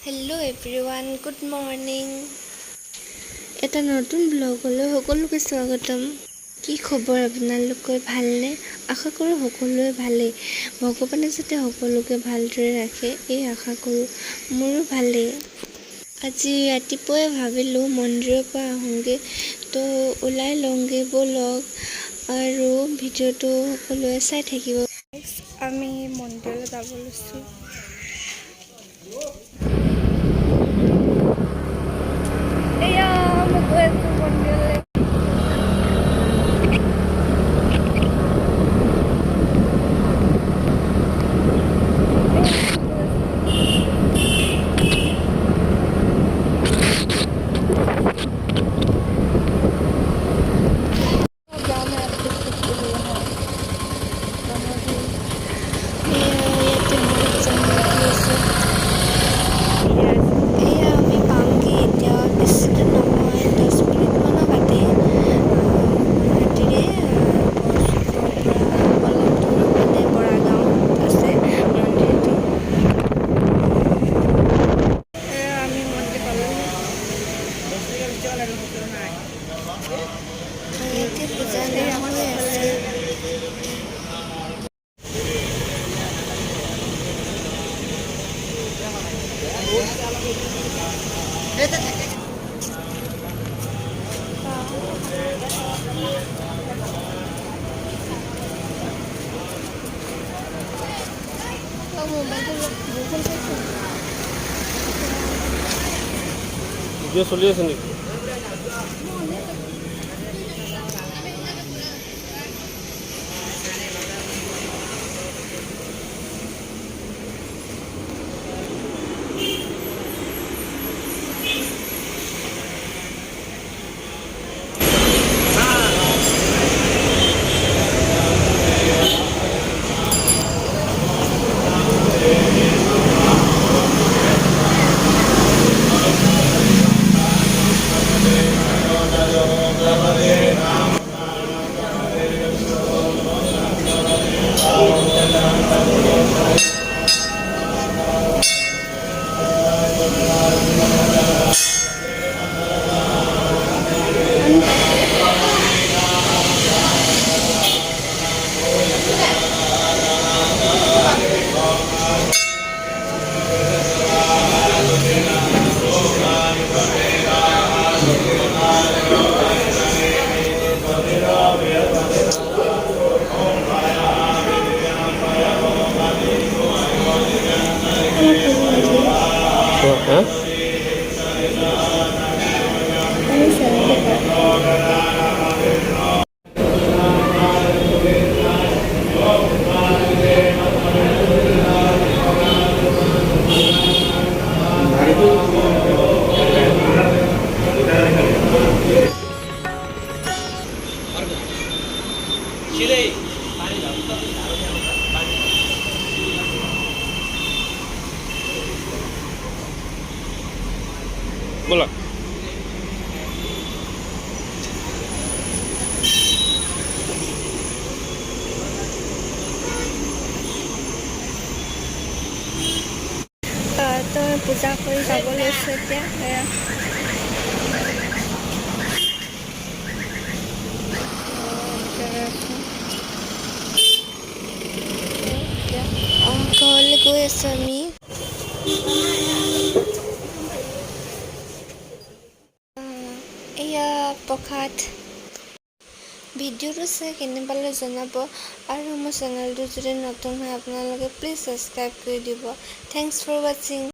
Hello' everyone, good morning. এটা নতুন ব্লগলৈ সকলোকে স্বাগতম। কি খবৰ আপোনালোকৰ? ভালনে? আশা কৰোঁ সকলোৱে ভালেই। ভগৱানে যাতে সকলোকে ভালদৰে ৰাখে এই আশা কৰোঁ। মোৰো ভালেই। আজি ৰাতিপুৱাই ভাবিলোঁ মন্দিৰৰ পৰা আহোঁগৈ, তো ওলাই লওঁগৈ ব'লক আৰু ভিডিঅ'টো সকলোৱে চাই থাকিব। আমি মন্দিৰলৈ যাব লৈছোঁ। এয়া মই গৈ আছোঁ মন্দিৰলৈ। ভিডিঅ' চলি আছে নেকি? बोला তো পূজা কৰি যাব লৈছোঁ এতিয়া। ঘৰলৈ গৈ আছোঁ আমি। এয়া প্ৰসাদ। ভিডিঅ'টো চাই কেনে পালে জনাব আৰু মোৰ চেনেলটো যদি নতুন হয় আপোনালোকে প্লিজ ছাবস্ক্ৰাইব কৰি দিব। থেংকছ ফৰ ৱাচিং।